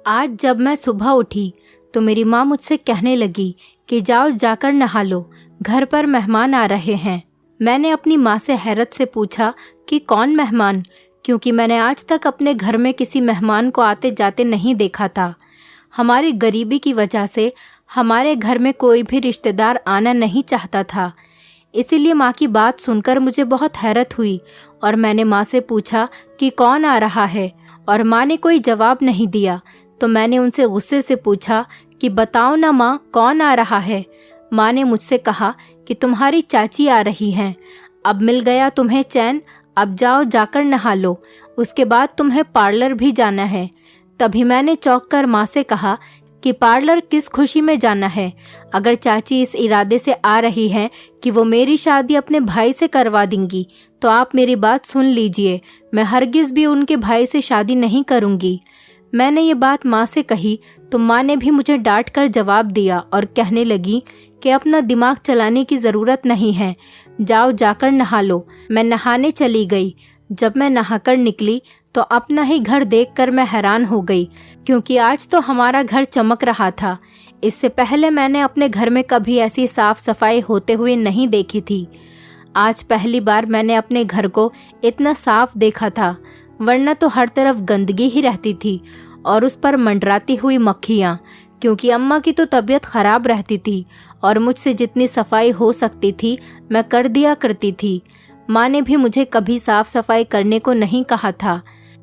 आज जब मैं सुबह उठी तो मेरी माँ मुझसे कहने लगी कि जाओ जाकर नहा लो, घर पर मेहमान आ रहे हैं। मैंने अपनी माँ से हैरत से पूछा कि कौन मेहमान, क्योंकि मैंने आज तक अपने घर में किसी मेहमान को आते जाते नहीं देखा था। हमारी गरीबी की वजह से हमारे घर में कोई भी रिश्तेदार आना नहीं चाहता था। इसीलिए माँ की बात सुनकर मुझे बहुत हैरत हुई और मैंने माँ से पूछा कि कौन आ रहा है, और माँ ने कोई जवाब नहीं दिया। तो मैंने उनसे गुस्से से पूछा कि बताओ ना माँ, कौन आ रहा है। माँ ने मुझसे कहा कि तुम्हारी चाची आ रही हैं। अब मिल गया तुम्हें चैन, अब जाओ जाकर नहा लो, उसके बाद तुम्हें पार्लर भी जाना है। तभी मैंने चौंक कर माँ से कहा कि पार्लर किस खुशी में जाना है? अगर चाची इस इरादे से आ रही हैं कि वो मेरी शादी अपने भाई से करवा देंगी, तो आप मेरी बात सुन लीजिए, मैं हरगिज़ भी उनके भाई से शादी नहीं करूँगी। मैंने ये बात माँ से कही तो माँ ने भी मुझे डांट कर जवाब दिया और कहने लगी कि अपना दिमाग चलाने की ज़रूरत नहीं है, जाओ जाकर नहा लो। मैं नहाने चली गई। जब मैं नहाकर निकली तो अपना ही घर देखकर मैं हैरान हो गई, क्योंकि आज तो हमारा घर चमक रहा था। इससे पहले मैंने अपने घर में कभी ऐसी साफ सफाई होते हुए नहीं देखी थी। आज पहली बार मैंने अपने घर को इतना साफ देखा था, वरना तो हर तरफ गंदगी ही रहती थी और उस पर मंडराती हुई मक्खियाँ, क्योंकि अम्मा की तो तबीयत खराब रहती थी और मुझसे जितनी सफाई हो सकती थी मैं कर दिया करती थी। माँ ने भी मुझे कभी साफ सफाई करने को नहीं कहा था।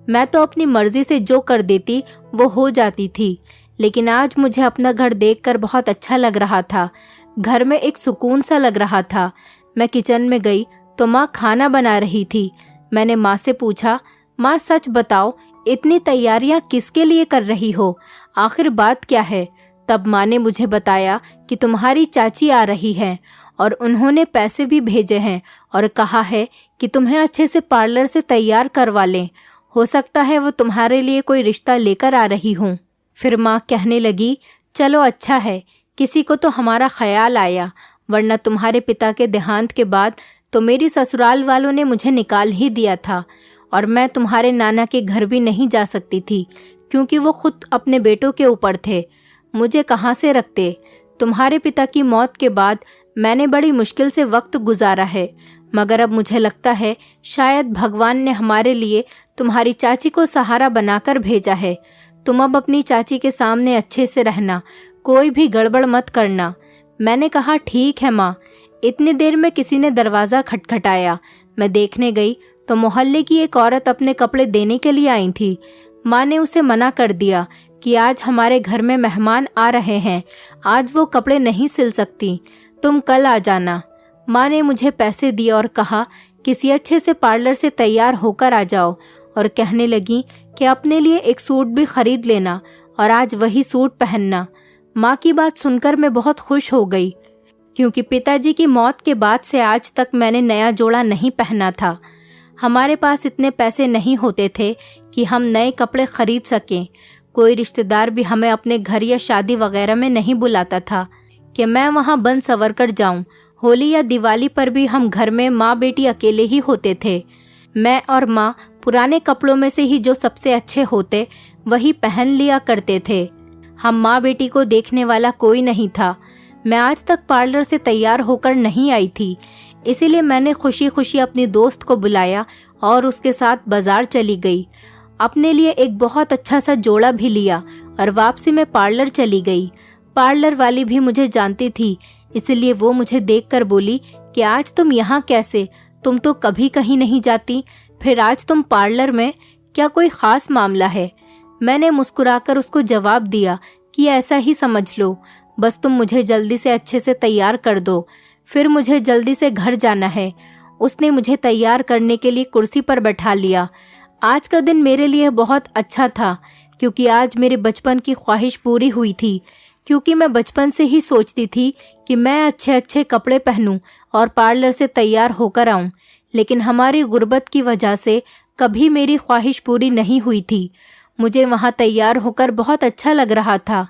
मैं तो अपनी मर्जी से जो कर देती वो हो जाती थी, लेकिन आज मुझे अपना घर देखकर बहुत अच्छा लग रहा था। घर में एक सुकून सा लग रहा था। मैं किचन में गई तो माँ खाना बना रही थी। मैंने माँ से पूछा, माँ सच बताओ, इतनी तैयारियां किसके लिए कर रही हो? आखिर बात क्या है? तब माँ ने मुझे बताया कि तुम्हारी चाची आ रही है और उन्होंने पैसे भी भेजे हैं और कहा है कि तुम्हें अच्छे से पार्लर से तैयार करवा लें। हो सकता है वो तुम्हारे लिए कोई रिश्ता लेकर आ रही हूँ। फिर माँ कहने लगी, चलो अच्छा है, किसी को तो हमारा ख्याल आया, वरना तुम्हारे पिता के देहांत के बाद तो मेरी ससुराल वालों ने मुझे निकाल ही दिया था और मैं तुम्हारे नाना के घर भी नहीं जा सकती थी, क्योंकि वो खुद अपने बेटों के ऊपर थे। मुझे कहाँ से रखते? तुम्हारे पिता की मौत के बाद मैंने बड़ी मुश्किल से वक्त गुजारा है, मगर अब मुझे लगता है शायद भगवान ने हमारे लिए तुम्हारी चाची को सहारा बनाकर भेजा है। तुम अब अपनी चाची के सामने अच्छे से रहना, कोई भी गड़बड़ मत करना। मैंने कहा, ठीक है माँ। इतनी देर में किसी ने दरवाज़ा खटखटाया। मैं देखने गई तो मोहल्ले की एक औरत अपने कपड़े देने के लिए आई थी। माँ ने उसे मना कर दिया कि आज हमारे घर में मेहमान आ रहे हैं, आज वो कपड़े नहीं सिल सकती, तुम कल आ जाना। माँ ने मुझे पैसे दिए और कहा किसी अच्छे से पार्लर से तैयार होकर आ जाओ, और कहने लगी कि अपने लिए एक सूट भी खरीद लेना और आज वही सूट पहनना। माँ की बात सुनकर मैं बहुत खुश हो गई, क्योंकि पिताजी की मौत के बाद से आज तक मैंने नया जोड़ा नहीं पहना था। हमारे पास इतने पैसे नहीं होते थे कि हम नए कपड़े खरीद सकें। कोई रिश्तेदार भी हमें अपने घर या शादी वगैरह में नहीं बुलाता था कि मैं वहाँ बन सवर कर जाऊँ। होली या दिवाली पर भी हम घर में माँ बेटी अकेले ही होते थे। मैं और माँ पुराने कपड़ों में से ही जो सबसे अच्छे होते वही पहन लिया करते थे। हम माँ बेटी को देखने वाला कोई नहीं था। मैं आज तक पार्लर से तैयार होकर नहीं आई थी, इसीलिए मैंने खुशी खुशी अपनी दोस्त को बुलाया और उसके साथ बाजार चली गई। अपने लिए एक बहुत अच्छा सा जोड़ा भी लिया और वापसी में पार्लर चली गई। पार्लर वाली भी मुझे जानती थी, इसलिए वो मुझे देखकर बोली कि आज तुम यहाँ कैसे? तुम तो कभी कहीं नहीं जाती, फिर आज तुम पार्लर में, क्या कोई ख़ास मामला है? मैंने मुस्कुराकर उसको जवाब दिया कि ऐसा ही समझ लो, बस तुम मुझे जल्दी से अच्छे से तैयार कर दो, फिर मुझे जल्दी से घर जाना है। उसने मुझे तैयार करने के लिए कुर्सी पर बैठा लिया। आज का दिन मेरे लिए बहुत अच्छा था, क्योंकि आज मेरे बचपन की ख्वाहिश पूरी हुई थी। क्योंकि मैं बचपन से ही सोचती थी कि मैं अच्छे अच्छे कपड़े पहनूं और पार्लर से तैयार होकर आऊं, लेकिन हमारी गुर्बत की वजह से कभी मेरी ख्वाहिश पूरी नहीं हुई थी। मुझे वहां तैयार होकर बहुत अच्छा लग रहा था।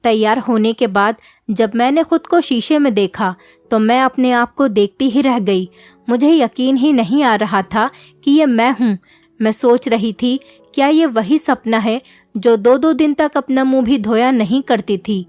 तैयार होने के बाद जब मैंने खुद को शीशे में देखा तो मैं अपने आप को देखती ही रह गई। मुझे यकीन ही नहीं आ रहा था कि ये मैं हूँ। मैं सोच रही थी, क्या ये वही सपना है जो 2-2 दिन तक अपना मुंह भी धोया नहीं करती थी।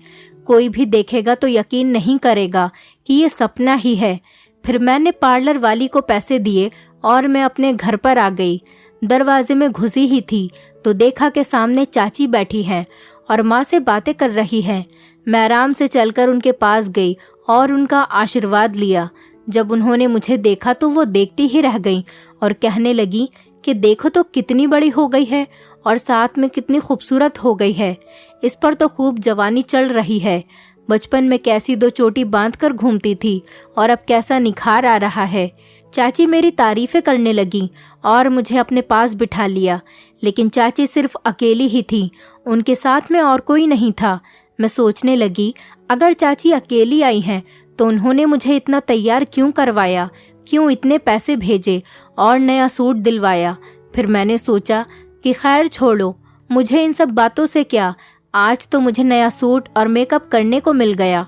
कोई भी देखेगा तो यकीन नहीं करेगा कि ये सपना ही है। फिर मैंने पार्लर वाली को पैसे दिए और मैं अपने घर पर आ गई। दरवाजे में घुसी ही थी तो देखा कि सामने चाची बैठी है और माँ से बातें कर रही है। मैं आराम से चलकर उनके पास गई और उनका आशीर्वाद लिया। जब उन्होंने मुझे देखा तो वो देखती ही रह गई और कहने लगी कि देखो तो कितनी बड़ी हो गई है और साथ में कितनी खूबसूरत हो गई है। इस पर तो खूब जवानी चल रही है। बचपन में कैसी 2 चोटी बांध कर घूमती थी और अब कैसा निखार आ रहा है। चाची मेरी तारीफें करने लगी और मुझे अपने पास बिठा लिया। लेकिन चाची सिर्फ अकेली ही थी, उनके साथ में और कोई नहीं था। मैं सोचने लगी, अगर चाची अकेली आई हैं तो उन्होंने मुझे इतना तैयार क्यों करवाया, क्यों इतने पैसे भेजे और नया सूट दिलवाया। फिर मैंने सोचा कि खैर छोड़ो, मुझे इन सब बातों से क्या, आज तो मुझे नया सूट और मेकअप करने को मिल गया,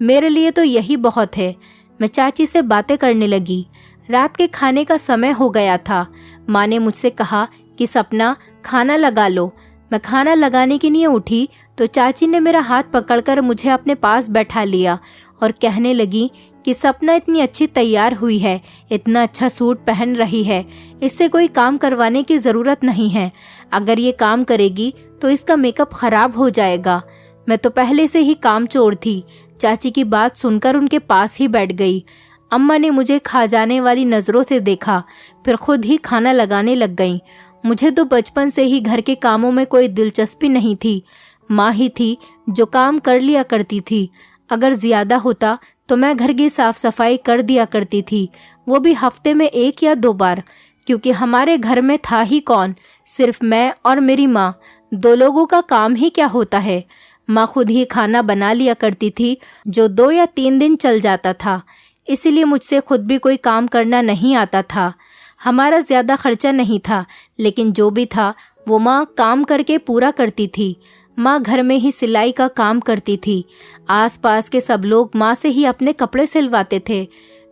मेरे लिए तो यही बहुत है। मैं चाची से बातें करने लगी। रात के खाने का समय हो गया था। माँ ने मुझसे कहा कि सपना खाना लगा लो। मैं खाना लगाने के लिए उठी तो चाची ने मेरा हाथ पकड़कर मुझे अपने पास बैठा लिया और कहने लगी कि सपना इतनी अच्छी तैयार हुई है, इतना अच्छा सूट पहन रही है, इससे कोई काम करवाने की ज़रूरत नहीं है। अगर ये काम करेगी तो इसका मेकअप खराब हो जाएगा। मैं तो पहले से ही कामचोर थी। चाची की बात सुनकर उनके पास ही बैठ गई। अम्मा ने मुझे खा जाने वाली नज़रों से देखा, फिर खुद ही खाना लगाने लग गईं। मुझे तो बचपन से ही घर के कामों में कोई दिलचस्पी नहीं थी। माँ ही थी जो काम कर लिया करती थी। अगर ज़्यादा होता तो मैं घर की साफ सफाई कर दिया करती थी, वो भी हफ्ते में 1 या 2 बार, क्योंकि हमारे घर में था ही कौन, सिर्फ मैं और मेरी माँ। 2 लोगों का काम ही क्या होता है। माँ खुद ही खाना बना लिया करती थी जो 2 या 3 दिन चल जाता था। इसीलिए मुझसे खुद भी कोई काम करना नहीं आता था। हमारा ज़्यादा खर्चा नहीं था, लेकिन जो भी था वो माँ काम करके पूरा करती थी। माँ घर में ही सिलाई का काम करती थी। आसपास के सब लोग माँ से ही अपने कपड़े सिलवाते थे।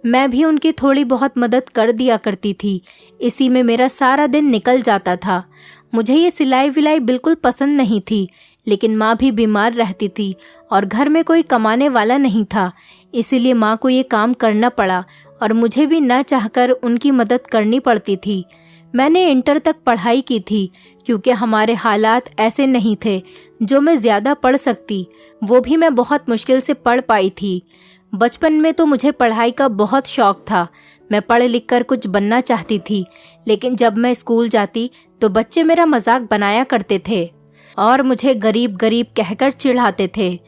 मैं भी उनकी थोड़ी बहुत मदद कर दिया करती थी। इसी में मेरा सारा दिन निकल जाता था। मुझे ये सिलाई विलाई बिल्कुल पसंद नहीं थी, लेकिन माँ भी बीमार रहती थी और घर में कोई कमाने वाला नहीं था। इसीलिए माँ को ये काम करना पड़ा और मुझे भी न चाहकर उनकी मदद करनी पड़ती थी। मैंने इंटर तक पढ़ाई की थी, क्योंकि हमारे हालात ऐसे नहीं थे जो मैं ज़्यादा पढ़ सकती। वो भी मैं बहुत मुश्किल से पढ़ पाई थी। बचपन में तो मुझे पढ़ाई का बहुत शौक था। मैं पढ़ लिख कर कुछ बनना चाहती थी, लेकिन जब मैं स्कूल जाती तो बच्चे मेरा मजाक बनाया करते थे और मुझे गरीब गरीब कहकर चिढ़ाते थे।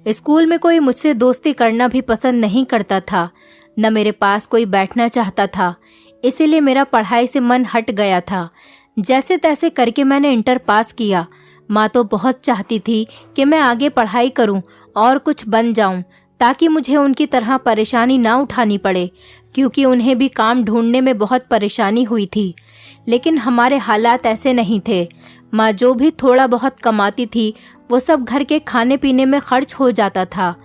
स्कूल में कोई मुझसे दोस्ती करना भी पसंद नहीं करता था, न मेरे पास कोई बैठना चाहता था। इसीलिए मेरा पढ़ाई से मन हट गया था। जैसे तैसे करके मैंने इंटर पास किया। माँ तो बहुत चाहती थी कि मैं आगे पढ़ाई करूं और कुछ बन जाऊं, ताकि मुझे उनकी तरह परेशानी ना उठानी पड़े, क्योंकि उन्हें भी काम ढूंढने में बहुत परेशानी हुई थी। लेकिन हमारे हालात ऐसे नहीं थे। माँ जो भी थोड़ा बहुत कमाती थी वो सब घर के खाने पीने में खर्च हो जाता था।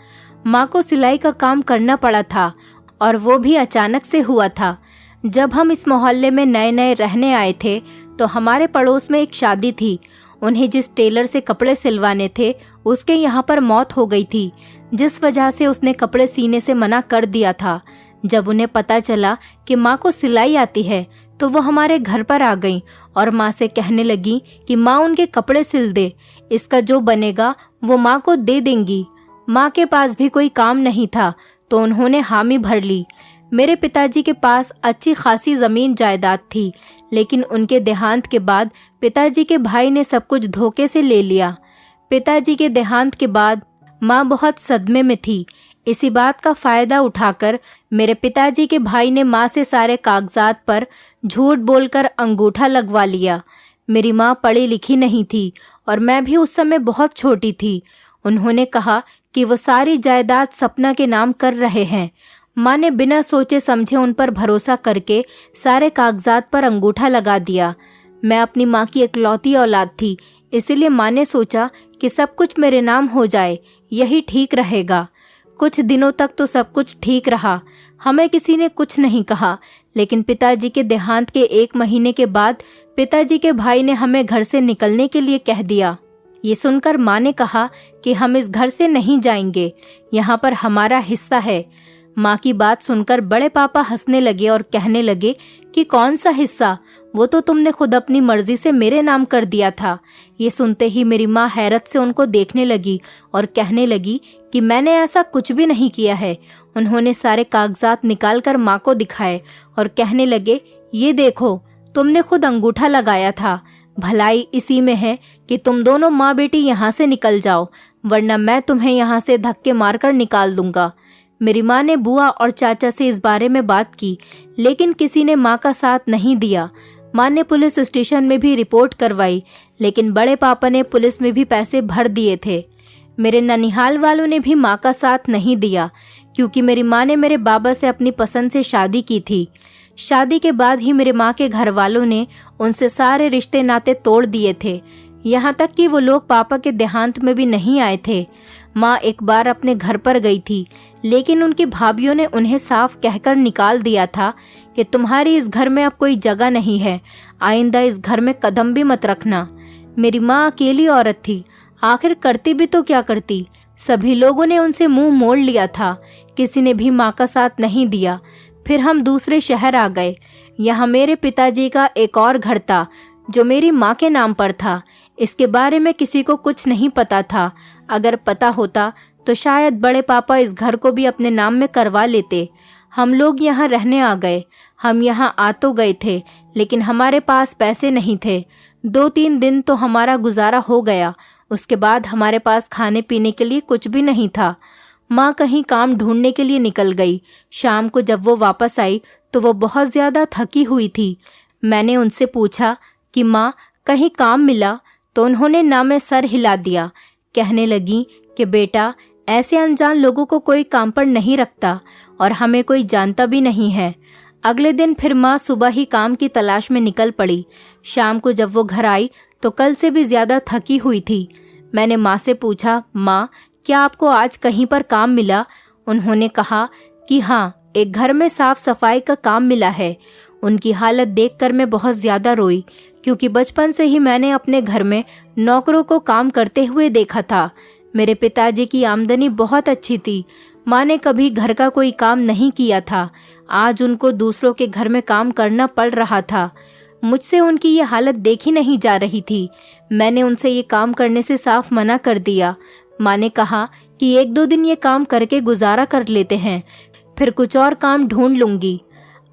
माँ को सिलाई का काम करना पड़ा था और वो भी अचानक से हुआ था। जब हम इस मोहल्ले में नए नए रहने आए थे तो हमारे पड़ोस में एक शादी थी। उन्हें जिस टेलर से कपड़े सिलवाने थे उसके यहाँ पर मौत हो गई थी, जिस वजह से उसने कपड़े सीने से मना कर दिया था। जब उन्हें पता चला कि माँ को सिलाई आती है तो वो हमारे घर पर आ गईं और माँ से कहने लगी कि माँ उनके कपड़े सिल दे, इसका जो बनेगा वो माँ को दे देंगी। माँ के पास भी कोई काम नहीं था तो उन्होंने हामी भर ली। मेरे पिताजी के पास अच्छी खासी ज़मीन जायदाद थी, लेकिन उनके देहांत के बाद पिताजी के भाई ने सब कुछ धोखे से ले लिया। पिताजी के देहांत के बाद माँ बहुत सदमे में थी। इसी बात का फ़ायदा उठाकर मेरे पिताजी के भाई ने माँ से सारे कागजात पर झूठ बोलकर अंगूठा लगवा लिया। मेरी माँ पढ़ी लिखी नहीं थी और मैं भी उस समय बहुत छोटी थी। उन्होंने कहा कि वो सारी जायदाद सपना के नाम कर रहे हैं। माँ ने बिना सोचे समझे उन पर भरोसा करके सारे कागजात पर अंगूठा लगा दिया। मैं अपनी माँ की इकलौती औलाद थी, इसीलिए माँ ने सोचा कि सब कुछ मेरे नाम हो जाए, यही ठीक रहेगा। कुछ दिनों तक तो सब कुछ ठीक रहा। हमें किसी ने कुछ नहीं कहा, लेकिन पिताजी के देहांत के 1 महीने के बाद पिताजी के भाई ने हमें घर से निकलने के लिए कह दिया। ये सुनकर माँ ने कहा कि हम इस घर से नहीं जाएंगे, यहाँ पर हमारा हिस्सा है। माँ की बात सुनकर बड़े पापा हंसने लगे और कहने लगे कि कौन सा हिस्सा, वो तो तुमने खुद अपनी मर्जी से मेरे नाम कर दिया था। ये सुनते ही मेरी माँ हैरत से उनको देखने लगी और कहने लगी कि मैंने ऐसा कुछ भी नहीं किया है। उन्होंने सारे कागजात निकालकर माँ को दिखाए और कहने लगे, ये देखो, तुमने खुद अंगूठा लगाया था। भलाई इसी में है कि तुम दोनों माँ बेटी यहाँ से निकल जाओ, वरना मैं तुम्हें यहाँ से धक्के मारकर निकाल दूंगा। मेरी माँ ने बुआ और चाचा से इस बारे में बात की, लेकिन किसी ने माँ का साथ नहीं दिया। माँ ने पुलिस स्टेशन में भी रिपोर्ट करवाई, लेकिन बड़े पापा ने पुलिस में भी पैसे भर दिए थे। मेरे ननिहाल वालों ने भी माँ का साथ नहीं दिया, क्योंकि मेरी माँ ने मेरे बाबा से अपनी पसंद से शादी की थी। शादी के बाद ही मेरे माँ के घर वालों ने उनसे सारे रिश्ते नाते तोड़ दिए थे, यहाँ तक कि वो लोग पापा के देहांत में भी नहीं आए थे। माँ एक बार अपने घर पर गई थी, लेकिन उनकी भाभीियों ने उन्हें साफ कहकर निकाल दिया था कि तुम्हारी इस घर में अब कोई जगह नहीं है, आइंदा इस घर में कदम भी मत रखना। मेरी माँ अकेली औरत थी, आखिर करती भी तो क्या करती। सभी लोगों ने उनसे मुंह मोड़ लिया था, किसी ने भी माँ का साथ नहीं दिया। फिर हम दूसरे शहर आ गए। यहाँ मेरे पिताजी का एक और घर था जो मेरी माँ के नाम पर था। इसके बारे में किसी को कुछ नहीं पता था। अगर पता होता तो शायद बड़े पापा इस घर को भी अपने नाम में करवा लेते। हम लोग यहाँ रहने आ गए। हम यहाँ आ तो गए थे, लेकिन हमारे पास पैसे नहीं थे। 2-3 दिन तो हमारा गुजारा हो गया, उसके बाद हमारे पास खाने पीने के लिए कुछ भी नहीं था। माँ कहीं काम ढूंढने के लिए निकल गई। शाम को जब वो वापस आई तो वो बहुत ज़्यादा थकी हुई थी। मैंने उनसे पूछा कि माँ, कहीं काम मिला? तो उन्होंने ना में सर हिला दिया। कहने लगी कि बेटा, ऐसे अनजान लोगों को कोई काम पर नहीं रखता और हमें कोई जानता भी नहीं है। अगले दिन फिर माँ सुबह ही काम की तलाश में निकल पड़ी। शाम को जब वो घर आई तो कल से भी ज़्यादा थकी हुई थी। मैंने माँ से पूछा, माँ, क्या आपको आज कहीं पर काम मिला? उन्होंने कहा कि हाँ, एक घर में साफ सफाई का काम मिला है। उनकी हालत देखकर मैं बहुत ज़्यादा रोई, क्योंकि बचपन से ही मैंने अपने घर में नौकरों को काम करते हुए देखा था। मेरे पिताजी की आमदनी बहुत अच्छी थी। माँ ने कभी घर का कोई काम नहीं किया था। आज उनको दूसरों के घर में काम करना पड़ रहा था। मुझसे उनकी ये हालत देखी नहीं जा रही थी। मैंने उनसे ये काम करने से साफ मना कर दिया। माँ ने कहा कि 1-2 दिन ये काम करके गुजारा कर लेते हैं, फिर कुछ और काम ढूंढ लूंगी।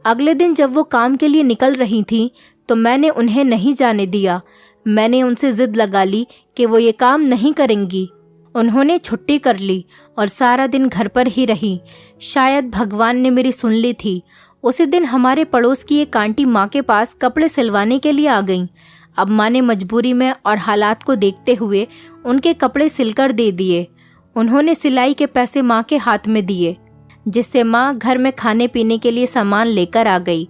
अगले दिन जब वो काम के लिए निकल रही थी तो मैंने उन्हें नहीं जाने दिया। मैंने उनसे जिद लगा ली कि वो ये काम नहीं करेंगी। उन्होंने छुट्टी कर ली और सारा दिन घर पर ही रही। शायद भगवान ने मेरी सुन ली थी। उसी दिन हमारे पड़ोस की एक आंटी माँ के पास कपड़े सिलवाने के लिए आ गईं। अब माँ ने मजबूरी में और हालात को देखते हुए उनके कपड़े सिलकर दे दिए। उन्होंने सिलाई के पैसे माँ के हाथ में दिए, जिससे माँ घर में खाने पीने के लिए सामान लेकर आ गई।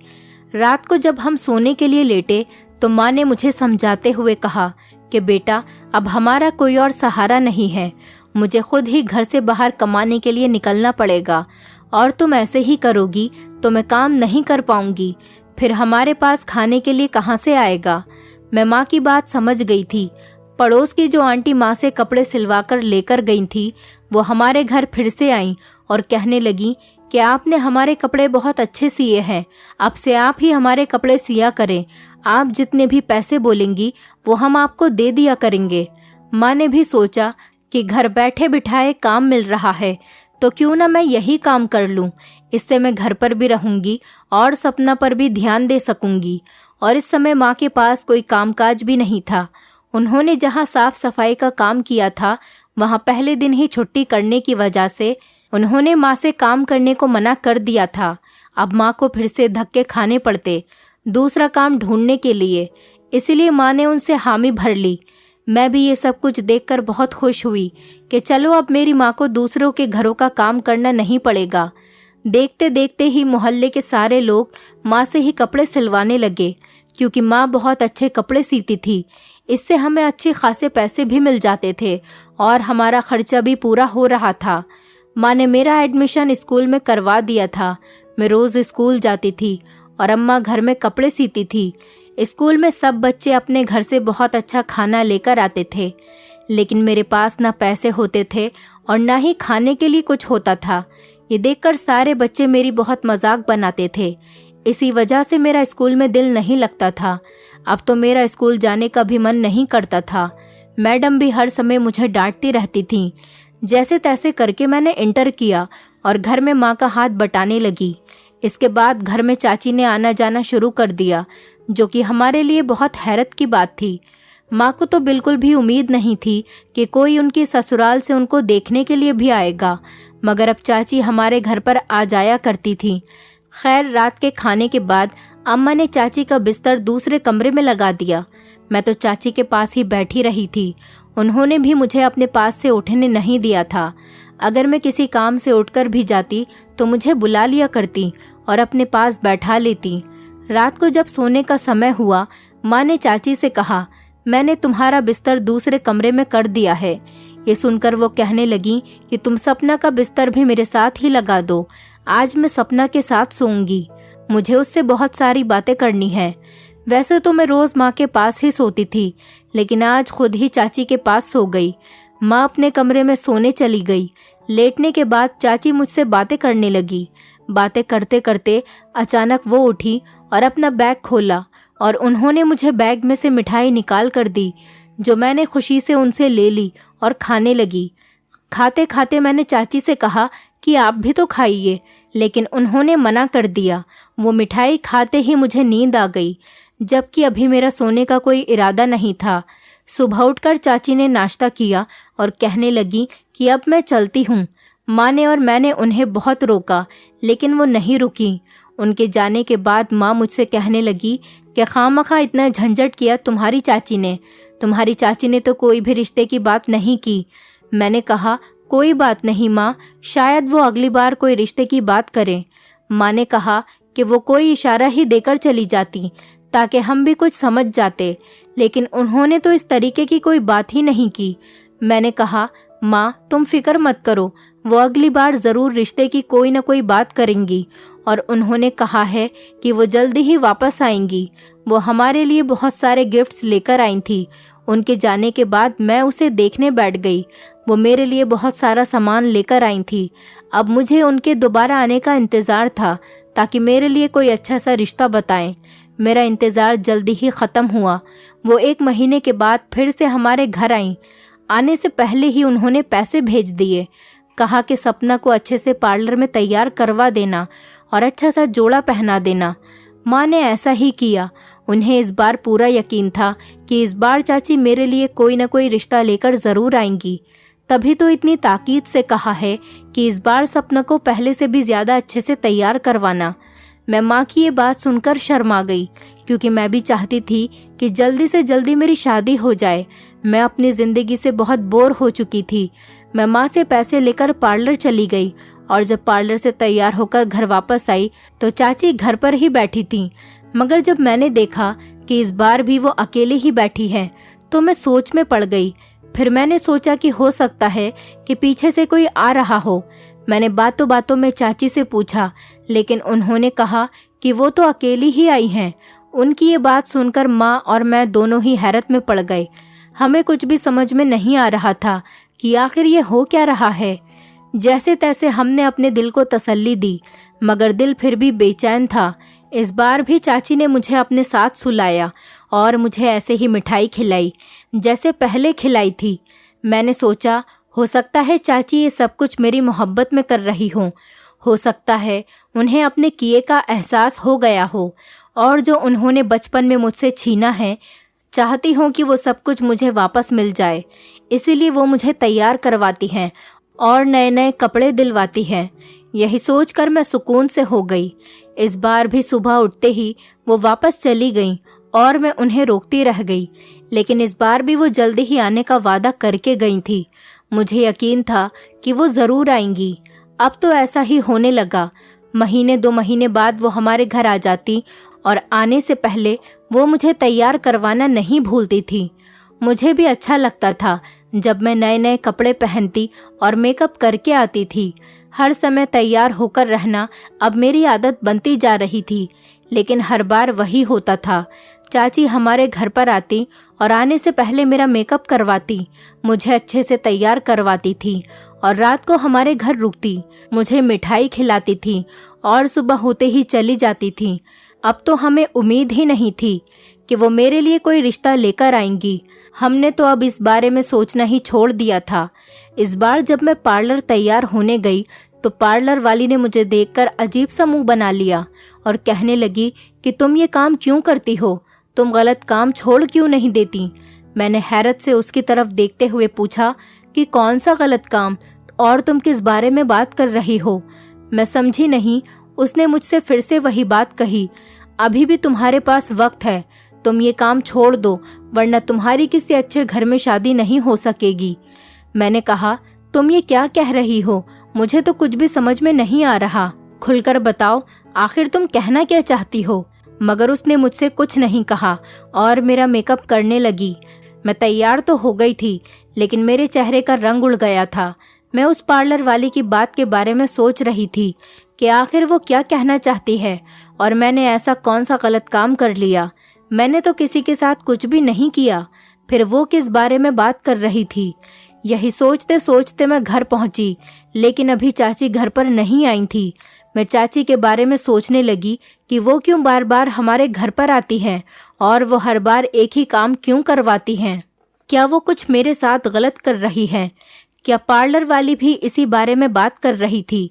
रात को जब हम सोने के लिए लेटे तो माँ ने मुझे समझाते हुए कहा कि बेटा, अब हमारा कोई और सहारा नहीं है। मुझे खुद ही घर से बाहर कमाने के लिए निकलना पड़ेगा, और तुम ऐसे ही करोगी तो मैं काम नहीं कर पाऊंगी। फिर हमारे पास खाने के लिए कहाँ से आएगा? मैं माँ की बात समझ गई थी। पड़ोस की जो आंटी माँ से कपड़े सिलवाकर लेकर गई थी, वो हमारे घर फिर से आईं और कहने लगी कि आपने हमारे कपड़े बहुत अच्छे सिए हैं, अब से आप ही हमारे कपड़े सिया करें। आप जितने भी पैसे बोलेंगी वो हम आपको दे दिया करेंगे। माँ ने भी सोचा कि घर बैठे बिठाए काम मिल रहा है तो क्यों ना मैं यही काम कर लूं। इससे मैं घर पर भी रहूंगी और सपना पर भी ध्यान दे सकूंगी। और इस समय माँ के पास कोई कामकाज भी नहीं था। उन्होंने जहाँ साफ सफाई का काम किया था, वहाँ पहले दिन ही छुट्टी करने की वजह से उन्होंने माँ से काम करने को मना कर दिया था। अब माँ को फिर से धक्के खाने पड़ते दूसरा काम ढूंढने के लिए। इसीलिए माँ ने उनसे हामी भर ली। मैं भी ये सब कुछ देखकर बहुत खुश हुई कि चलो अब मेरी माँ को दूसरों के घरों का काम करना नहीं पड़ेगा। देखते देखते ही मोहल्ले के सारे लोग माँ से ही कपड़े सिलवाने लगे, क्योंकि माँ बहुत अच्छे कपड़े सीती थी। इससे हमें अच्छे खासे पैसे भी मिल जाते थे और हमारा खर्चा भी पूरा हो रहा था। माँ ने मेरा एडमिशन स्कूल में करवा दिया था। मैं रोज़ स्कूल जाती थी और अम्मा घर में कपड़े सीती थी। स्कूल में सब बच्चे अपने घर से बहुत अच्छा खाना लेकर आते थे, लेकिन मेरे पास ना पैसे होते थे और ना ही खाने के लिए कुछ होता था। ये देखकर सारे बच्चे मेरी बहुत मजाक बनाते थे। इसी वजह से मेरा स्कूल में दिल नहीं लगता था। अब तो मेरा स्कूल जाने का भी मन नहीं करता था। मैडम भी हर समय मुझे डांटती रहती थी। जैसे तैसे करके मैंने इंटर किया और घर में माँ का हाथ बटाने लगी। इसके बाद घर में चाची ने आना जाना शुरू कर दिया, जो कि हमारे लिए बहुत हैरत की बात थी। माँ को तो बिल्कुल भी उम्मीद नहीं थी कि कोई उनकी ससुराल से उनको देखने के लिए भी आएगा, मगर अब चाची हमारे घर पर आ जाया करती थी। खैर, रात के खाने के बाद अम्मा ने चाची का बिस्तर दूसरे कमरे में लगा दिया। मैं तो चाची के पास ही बैठी रही थी। उन्होंने भी मुझे अपने पास से उठने नहीं दिया था। अगर मैं किसी काम से उठकर भी जाती तो मुझे बुला लिया करती और अपने पास बैठा लेती। रात को जब सोने का समय हुआ, माँ ने चाची से कहा, मैंने तुम्हारा बिस्तर दूसरे कमरे में कर दिया है। ये सुनकर वो कहने लगी कि तुम सपना का बिस्तर भी मेरे साथ ही लगा दो। आज मैं सपना के साथ सोऊंगी। मुझे उससे बहुत सारी बातें करनी है। वैसे तो मैं रोज माँ के पास ही सोती थी, लेकिन आज खुद ही चाची के पास सो गई। माँ अपने कमरे में सोने चली गई। लेटने के बाद चाची मुझसे बातें करने लगी। बातें करते करते अचानक वो उठी और अपना बैग खोला और उन्होंने मुझे बैग में से मिठाई निकाल कर दी, जो मैंने खुशी से उनसे ले ली और खाने लगी। खाते खाते मैंने चाची से कहा कि आप भी तो खाइए, लेकिन उन्होंने मना कर दिया। वो मिठाई खाते ही मुझे नींद आ गई, जबकि अभी मेरा सोने का कोई इरादा नहीं था। सुबह उठकर चाची ने नाश्ता किया और कहने लगी कि अब मैं चलती हूँ। माँ ने और मैंने उन्हें बहुत रोका, लेकिन वो नहीं रुकी। उनके जाने के बाद माँ मुझसे कहने लगी कि खामखा इतना झंझट किया तुम्हारी चाची ने तो कोई भी रिश्ते की बात नहीं की। मैंने कहा, कोई बात नहीं माँ, शायद वो अगली बार कोई रिश्ते की बात करें। माँ ने कहा कि वो कोई इशारा ही देकर चली जाती ताकि हम भी कुछ समझ जाते, लेकिन उन्होंने तो इस तरीके की कोई बात ही नहीं की। मैंने कहा, माँ तुम फिक्र मत करो, वो अगली बार ज़रूर रिश्ते की कोई न कोई बात करेंगी और उन्होंने कहा है कि वो जल्दी ही वापस आएंगी। वो हमारे लिए बहुत सारे गिफ्ट्स लेकर आई थी। उनके जाने के बाद मैं उसे देखने बैठ गई। वो मेरे लिए बहुत सारा सामान लेकर आई थी। अब मुझे उनके दोबारा आने का इंतज़ार था ताकि मेरे लिए कोई अच्छा सा रिश्ता बताएं। मेरा इंतज़ार जल्दी ही ख़त्म हुआ। वो 1 महीने के बाद फिर से हमारे घर आई। आने से पहले ही उन्होंने पैसे भेज दिए। कहा कि सपना को अच्छे से पार्लर में तैयार करवा देना और अच्छा सा जोड़ा पहना देना। माँ ने ऐसा ही किया। उन्हें इस बार पूरा यकीन था कि इस बार चाची मेरे लिए कोई न कोई रिश्ता लेकर ज़रूर आएंगी। तभी तो इतनी ताकीद से कहा है कि इस बार सपना को पहले से भी ज़्यादा अच्छे से तैयार करवाना। मैं माँ की ये बात सुनकर शर्मा गई, क्योंकि मैं भी चाहती थी कि जल्दी से जल्दी मेरी शादी हो जाए। मैं अपनी ज़िंदगी से बहुत बोर हो चुकी थी। मैं माँ से पैसे लेकर पार्लर चली गई और जब पार्लर से तैयार होकर घर वापस आई तो चाची घर पर ही बैठी थी। मगर जब मैंने देखा कि इस बार भी वो अकेले ही बैठी है तो मैं सोच में पड़ गई। फिर मैंने सोचा कि हो सकता है कि पीछे से कोई आ रहा हो। मैंने बातों बातों में चाची से पूछा, लेकिन उन्होंने कहा कि वो तो अकेली ही आई हैं। उनकी ये बात सुनकर माँ और मैं दोनों ही हैरत में पड़ गए। हमें कुछ भी समझ में नहीं आ रहा था कि आखिर ये हो क्या रहा है। जैसे तैसे हमने अपने दिल को तसल्ली दी, मगर दिल फिर भी बेचैन था। इस बार भी चाची ने मुझे अपने साथ सुलाया और मुझे ऐसे ही मिठाई खिलाई जैसे पहले खिलाई थी। मैंने सोचा, हो सकता है चाची ये सब कुछ मेरी मोहब्बत में कर रही हो सकता है उन्हें अपने किए का एहसास हो गया हो और जो उन्होंने बचपन में मुझसे छीना है, चाहती हूँ कि वो सब कुछ मुझे वापस मिल जाए। इसीलिए वो मुझे तैयार करवाती हैं और नए नए कपड़े दिलवाती हैं। यही सोचकर मैं सुकून से हो गई। इस बार भी सुबह उठते ही वो वापस चली गईं और मैं उन्हें रोकती रह गई, लेकिन इस बार भी वो जल्दी ही आने का वादा करके गई थी। मुझे यकीन था कि वो ज़रूर आएंगी। अब तो ऐसा ही होने लगा। महीने 2 महीने बाद वो हमारे घर आ जाती और आने से पहले वो मुझे तैयार करवाना नहीं भूलती थी। मुझे भी अच्छा लगता था जब मैं नए नए कपड़े पहनती और मेकअप करके आती थी। हर समय तैयार होकर रहना अब मेरी आदत बनती जा रही थी, लेकिन हर बार वही होता था। चाची हमारे घर पर आती और आने से पहले मेरा मेकअप करवाती, मुझे अच्छे से तैयार करवाती थी और रात को हमारे घर रुकती, मुझे मिठाई खिलाती थी और सुबह होते ही चली जाती थी। अब तो हमें उम्मीद ही नहीं थी कि वो मेरे लिए कोई रिश्ता लेकर आएंगी। हमने तो अब इस बारे में सोचना ही छोड़ दिया था। इस बार जब मैं पार्लर तैयार होने गई तो पार्लर वाली ने मुझे देखकर अजीब सा मुंह बना लिया और कहने लगी कि तुम ये काम क्यों करती हो, तुम गलत काम छोड़ क्यों नहीं देती। मैंने हैरत से उसकी तरफ देखते हुए पूछा कि कौन सा गलत काम और तुम किस बारे में बात कर रही हो। मैं समझी नहीं। उसने मुझसे फिर से वही बात कही, अभी भी तुम्हारे पास वक्त है, तुम ये काम छोड़ दो वरना तुम्हारी किसी अच्छे घर में शादी नहीं हो सकेगी। मैंने कहा, तुम ये क्या कह रही हो, मुझे तो कुछ भी समझ में नहीं आ रहा, खुलकर बताओ आखिर तुम कहना क्या चाहती हो। मगर उसने मुझसे कुछ नहीं कहा और मेरा मेकअप करने लगी। मैं तैयार तो हो गई थी लेकिन मेरे चेहरे का रंग उड़ गया था। मैं उस पार्लर वाली की बात के बारे में सोच रही थी कि आखिर वो क्या कहना चाहती है और मैंने ऐसा कौन सा गलत काम कर लिया। मैंने तो किसी के साथ कुछ भी नहीं किया, फिर वो किस बारे में बात कर रही थी। यही सोचते सोचते मैं घर पहुंची, लेकिन अभी चाची घर पर नहीं आई थी। मैं चाची के बारे में सोचने लगी कि वो क्यों बार बार हमारे घर पर आती हैं और वो हर बार एक ही काम क्यों करवाती हैं। क्या वो कुछ मेरे साथ गलत कर रही है? क्या पार्लर वाली भी इसी बारे में बात कर रही थी?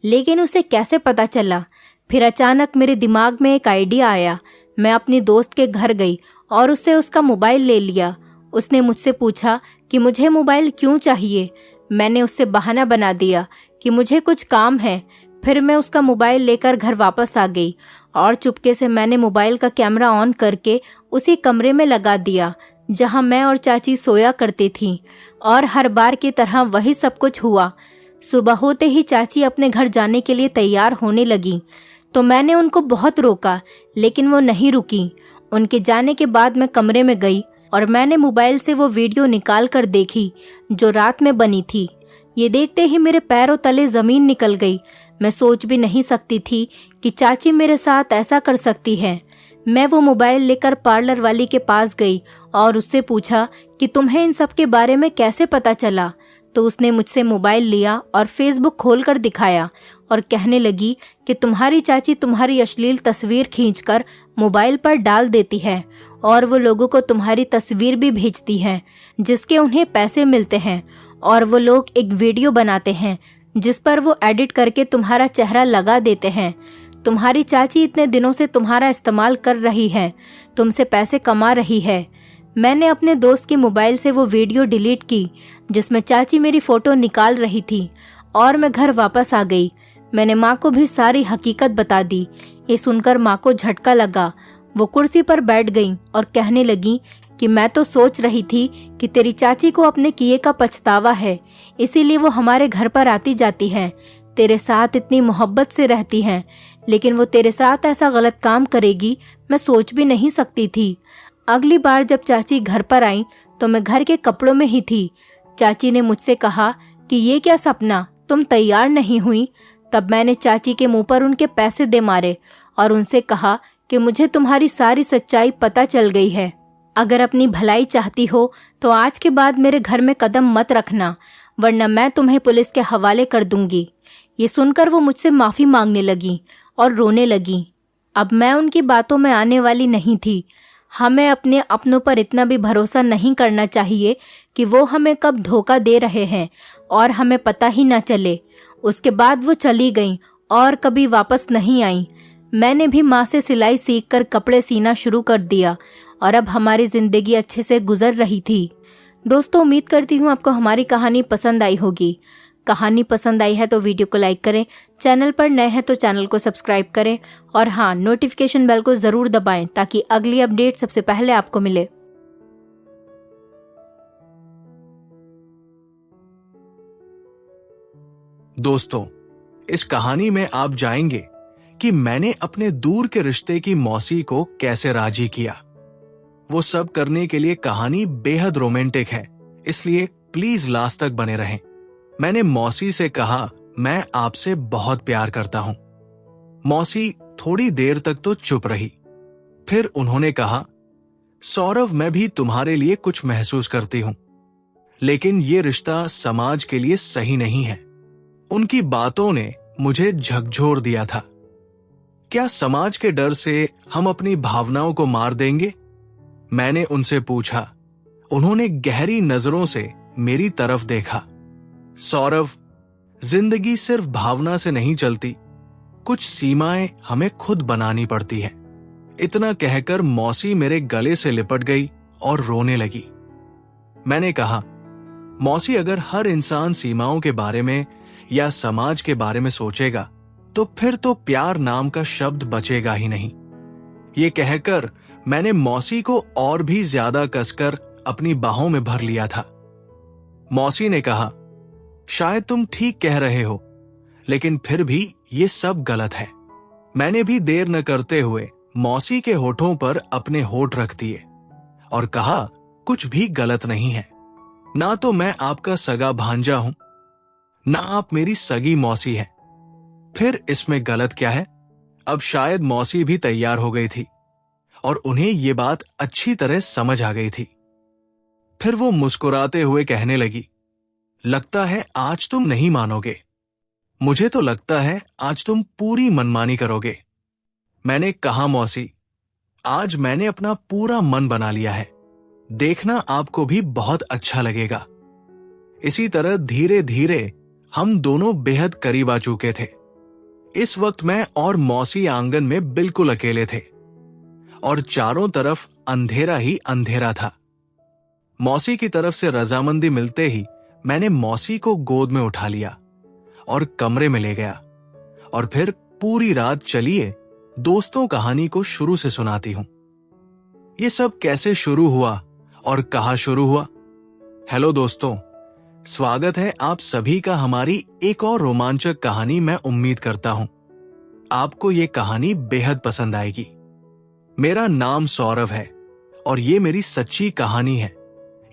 लेकिन उसे कैसे पता चला? फिर अचानक मेरे दिमाग में एक आइडिया आया। मैं अपनी दोस्त के घर गई और उससे उसका मोबाइल ले लिया। उसने मुझसे पूछा कि मुझे मोबाइल क्यों चाहिए। मैंने उससे बहाना बना दिया कि मुझे कुछ काम है। फिर मैं उसका मोबाइल लेकर घर वापस आ गई और चुपके से मैंने मोबाइल का कैमरा ऑन करके उसी कमरे में लगा दिया जहां मैं और चाची सोया करती थीं। और हर बार की तरह वही सब कुछ हुआ। सुबह होते ही चाची अपने घर जाने के लिए तैयार होने लगी तो मैंने उनको बहुत रोका, लेकिन वो नहीं रुकी। उनके जाने के बाद मैं कमरे में गई और मैंने मोबाइल से वो वीडियो निकाल कर देखी जो रात में बनी थी। ये देखते ही मेरे पैरों तले जमीन निकल गई। मैं सोच भी नहीं सकती थी कि चाची मेरे साथ ऐसा कर सकती है। मैं वो मोबाइल लेकर पार्लर वाली के पास गई और उससे पूछा कि तुम्हें इन सब के बारे में कैसे पता चला। तो उसने मुझसे मोबाइल लिया और फेसबुक खोलकर दिखाया और कहने लगी कि तुम्हारी चाची तुम्हारी अश्लील तस्वीर खींचकर मोबाइल पर डाल देती है और वो लोगों को तुम्हारी तस्वीर भी भेजती है जिसके उन्हें पैसे मिलते हैं, और वो लोग एक वीडियो बनाते हैं जिस पर वो एडिट करके तुम्हारा चेहरा लगा देते हैं। तुम्हारी चाची इतने दिनों से तुम्हारा इस्तेमाल कर रही है, तुमसे पैसे कमा रही है। मैंने अपने दोस्त की मोबाइल से वो वीडियो डिलीट की जिसमें चाची मेरी फोटो निकाल रही थी और मैं घर वापस आ गई। मैंने माँ को भी सारी हकीकत बता दी। ये सुनकर माँ को झटका लगा। वो कुर्सी पर बैठ गई और कहने लगी कि मैं तो सोच रही थी कि तेरी चाची को अपने किए का पछतावा है, इसीलिए वो हमारे घर पर आती जाती है, तेरे साथ इतनी मोहब्बत से रहती हैं, लेकिन वो तेरे साथ ऐसा गलत काम करेगी मैं सोच भी नहीं सकती थी। अगली बार जब चाची घर पर आई तो मैं घर के कपड़ों में ही थी। चाची ने मुझसे कहा कि ये क्या सपना, तुम तैयार नहीं हुई। तब मैंने चाची के मुंह पर उनके पैसे दे मारे और उनसे कहा कि मुझे तुम्हारी सारी सच्चाई पता चल गई है। अगर अपनी भलाई चाहती हो तो आज के बाद मेरे घर में कदम मत रखना, वरना मैं तुम्हें पुलिस के हवाले कर दूंगी। ये सुनकर वो मुझसे माफी मांगने लगी और रोने लगी। अब मैं उनकी बातों में आने वाली नहीं थी। हमें अपने अपनों पर इतना भी भरोसा नहीं करना चाहिए कि वो हमें कब धोखा दे रहे हैं और हमें पता ही ना चले। उसके बाद वो चली गई और कभी वापस नहीं आई। मैंने भी माँ से सिलाई सीखकर कपड़े सीना शुरू कर दिया और अब हमारी जिंदगी अच्छे से गुजर रही थी। दोस्तों, उम्मीद करती हूँ आपको हमारी कहानी पसंद आई होगी। कहानी पसंद आई है तो वीडियो को लाइक करें, चैनल पर नए हैं तो चैनल को सब्सक्राइब करें और हाँ, नोटिफिकेशन बेल को जरूर दबाएं ताकि अगली अपडेट सबसे पहले आपको मिले। दोस्तों, इस कहानी में आप जानेंगे कि मैंने अपने दूर के रिश्ते की मौसी को कैसे राजी किया। वो सब करने के लिए कहानी बेहद रोमांटिक है, इसलिए प्लीज लास्ट तक बने रहें। मैंने मौसी से कहा, मैं आपसे बहुत प्यार करता हूं। मौसी थोड़ी देर तक तो चुप रही। फिर उन्होंने कहा, सौरभ, मैं भी तुम्हारे लिए कुछ महसूस करती हूं, लेकिन ये रिश्ता समाज के लिए सही नहीं है। उनकी बातों ने मुझे झकझोर दिया था। क्या समाज के डर से हम अपनी भावनाओं को मार देंगे? मैंने उनसे पूछा। उन्होंने गहरी नजरों से मेरी तरफ देखा। सौरभ, जिंदगी सिर्फ भावना से नहीं चलती, कुछ सीमाएं हमें खुद बनानी पड़ती है। इतना कहकर मौसी मेरे गले से लिपट गई और रोने लगी। मैंने कहा, मौसी, अगर हर इंसान सीमाओं के बारे में या समाज के बारे में सोचेगा तो फिर तो प्यार नाम का शब्द बचेगा ही नहीं। ये कहकर मैंने मौसी को और भी ज्यादा कसकर अपनी बाहों में भर लिया था। मौसी ने कहा, शायद तुम ठीक कह रहे हो, लेकिन फिर भी ये सब गलत है। मैंने भी देर न करते हुए मौसी के होठों पर अपने होठ रख दिए और कहा, कुछ भी गलत नहीं है। ना तो मैं आपका सगा भांजा हूं, ना आप मेरी सगी मौसी हैं। फिर इसमें गलत क्या है? अब शायद मौसी भी तैयार हो गई थी और उन्हें ये बात अच्छी तरह समझ आ गई थी। फिर वो मुस्कुराते हुए कहने लगी, लगता है आज तुम नहीं मानोगे। मुझे तो लगता है आज तुम पूरी मनमानी करोगे। मैंने कहा, मौसी, आज मैंने अपना पूरा मन बना लिया है। देखना आपको भी बहुत अच्छा लगेगा। इसी तरह धीरे धीरे हम दोनों बेहद करीब आ चुके थे। इस वक्त मैं और मौसी आंगन में बिल्कुल अकेले थे और चारों तरफ अंधेरा ही अंधेरा था। मौसी की तरफ से रजामंदी मिलते ही मैंने मौसी को गोद में उठा लिया और कमरे में ले गया और फिर पूरी रात चलिए दोस्तों कहानी को शुरू से सुनाती हूं। ये सब कैसे शुरू हुआ और कहां शुरू हुआ? हेलो दोस्तों, स्वागत है आप सभी का हमारी एक और रोमांचक कहानी। मैं उम्मीद करता हूं आपको ये कहानी बेहद पसंद आएगी। मेरा नाम सौरभ है और ये मेरी सच्ची कहानी है।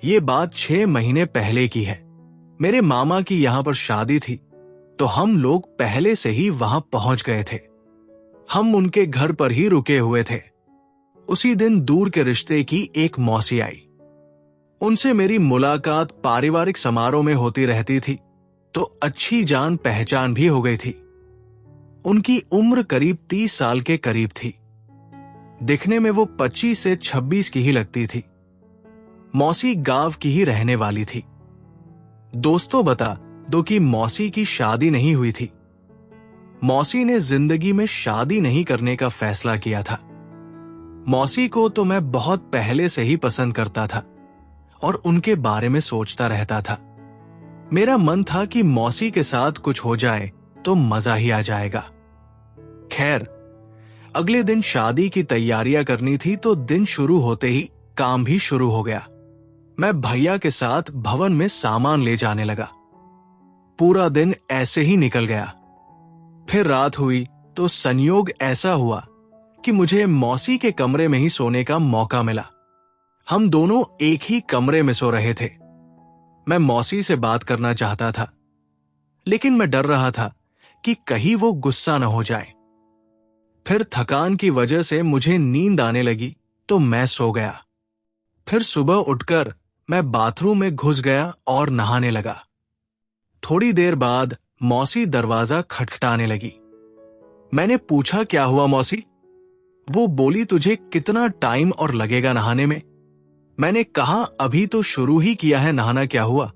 ये बात 6 महीने पहले की है। मेरे मामा की यहां पर शादी थी तो हम लोग पहले से ही वहां पहुंच गए थे। हम उनके घर पर ही रुके हुए थे। उसी दिन दूर के रिश्ते की एक मौसी आई। उनसे मेरी मुलाकात पारिवारिक समारोह में होती रहती थी तो अच्छी जान पहचान भी हो गई थी। उनकी उम्र करीब 30 साल के करीब थी। दिखने में वो 25 से 26 की ही लगती थी। मौसी गांव की ही रहने वाली थी। दोस्तों बता दो कि मौसी की शादी नहीं हुई थी। मौसी ने जिंदगी में शादी नहीं करने का फैसला किया था। मौसी को तो मैं बहुत पहले से ही पसंद करता था और उनके बारे में सोचता रहता था। मेरा मन था कि मौसी के साथ कुछ हो जाए तो मजा ही आ जाएगा। खैर, अगले दिन शादी की तैयारियां करनी थी तो दिन शुरू होते ही काम भी शुरू हो गया। मैं भैया के साथ भवन में सामान ले जाने लगा। पूरा दिन ऐसे ही निकल गया। फिर रात हुई तो संयोग ऐसा हुआ कि मुझे मौसी के कमरे में ही सोने का मौका मिला। हम दोनों एक ही कमरे में सो रहे थे। मैं मौसी से बात करना चाहता था, लेकिन मैं डर रहा था कि कहीं वो गुस्सा न हो जाए। फिर थकान की वजह से मुझे नींद आने लगी तो मैं सो गया। फिर सुबह उठकर मैं बाथरूम में घुस गया और नहाने लगा। थोड़ी देर बाद मौसी दरवाजा खटखटाने लगी। मैंने पूछा, क्या हुआ मौसी? वो बोली, तुझे कितना टाइम और लगेगा नहाने में? मैंने कहा, अभी तो शुरू ही किया है, नहाना क्या हुआ?